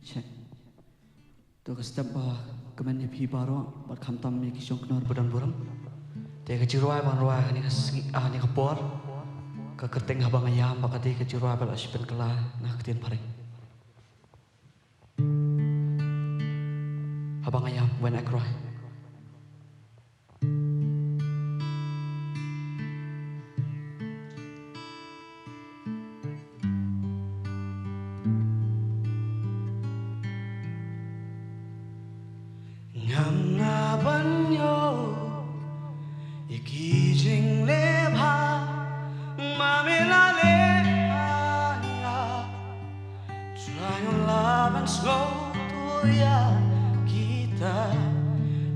Check. Tu step kemen NEHU baru buat kamtam mi kisong kenor budan buram. Dia kejiruai bang ruai ni ni Khubor. Ke kerteng habang ayam bakati kejiruai bal asipen kala nah ketien paring. Habang ayam when I cry. Ngam ngaban yo ikijing lebha mamilale anga trying to love and slow to ya kita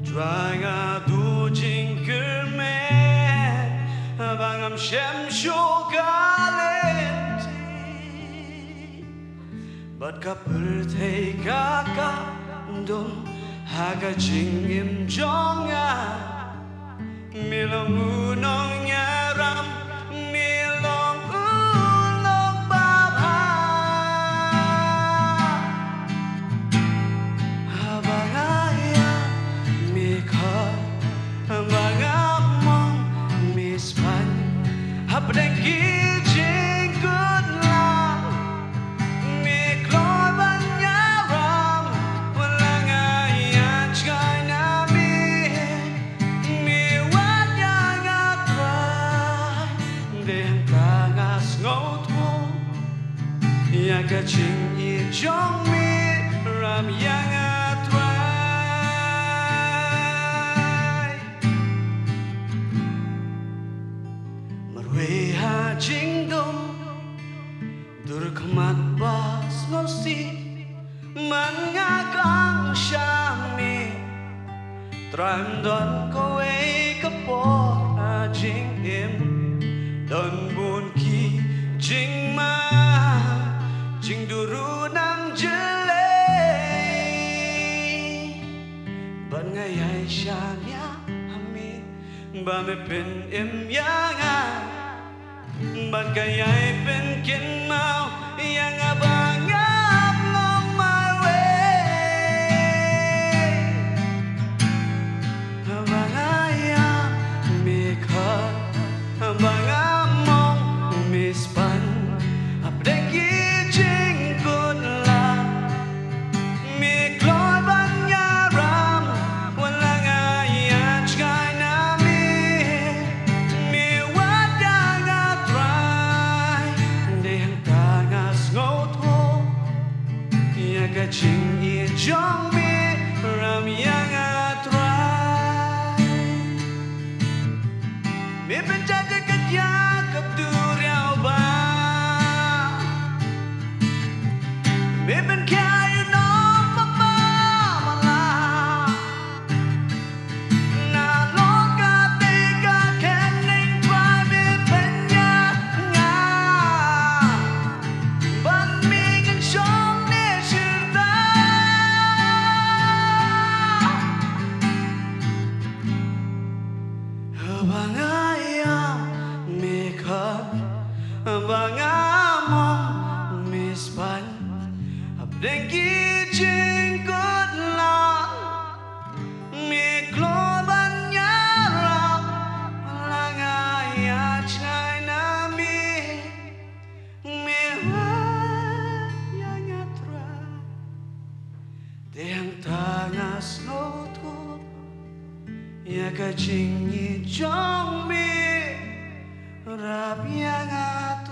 trying to jingle man bangam shem shogalenti but kapul te kaka dum haga jingim jonga milong unong nyaram milong unong baba habang ayam mikha habang among mispan habang kijing good lang mikloy ban nyaram walang ayan chkay nami miwat yang atray dehang tangas ngot mo yaga ching i jong mi ram yang atray marwe ha jing dong durkmat bas ngosi mangakang syami tram don kowe Khubor jing im don bun ki jing ma jing duru nang jelay ban ngayay syanya ami ba me pen im yanga ban kayay pen kin mau yang abang on my way abang ayam mikha abang among mispan abdeng kijing kun lang mikloy ban nyaram walang ayan chkay nami miwat yang atray dehang tangas ngot ho yaga ching i jong mi ram yang atray mi penjaga kerja keduriau ba mi pen kayu no papa mala na loka tiga kening try mi penya nga ban mi ngan shong ne shirda abang ayam mikha abang among mispan abdeng kijing good lang mikloy ban nyaram walang ayan chkay nami miwat yang atray dehang tangas ngot yaga ching i jong mi rap yang atray.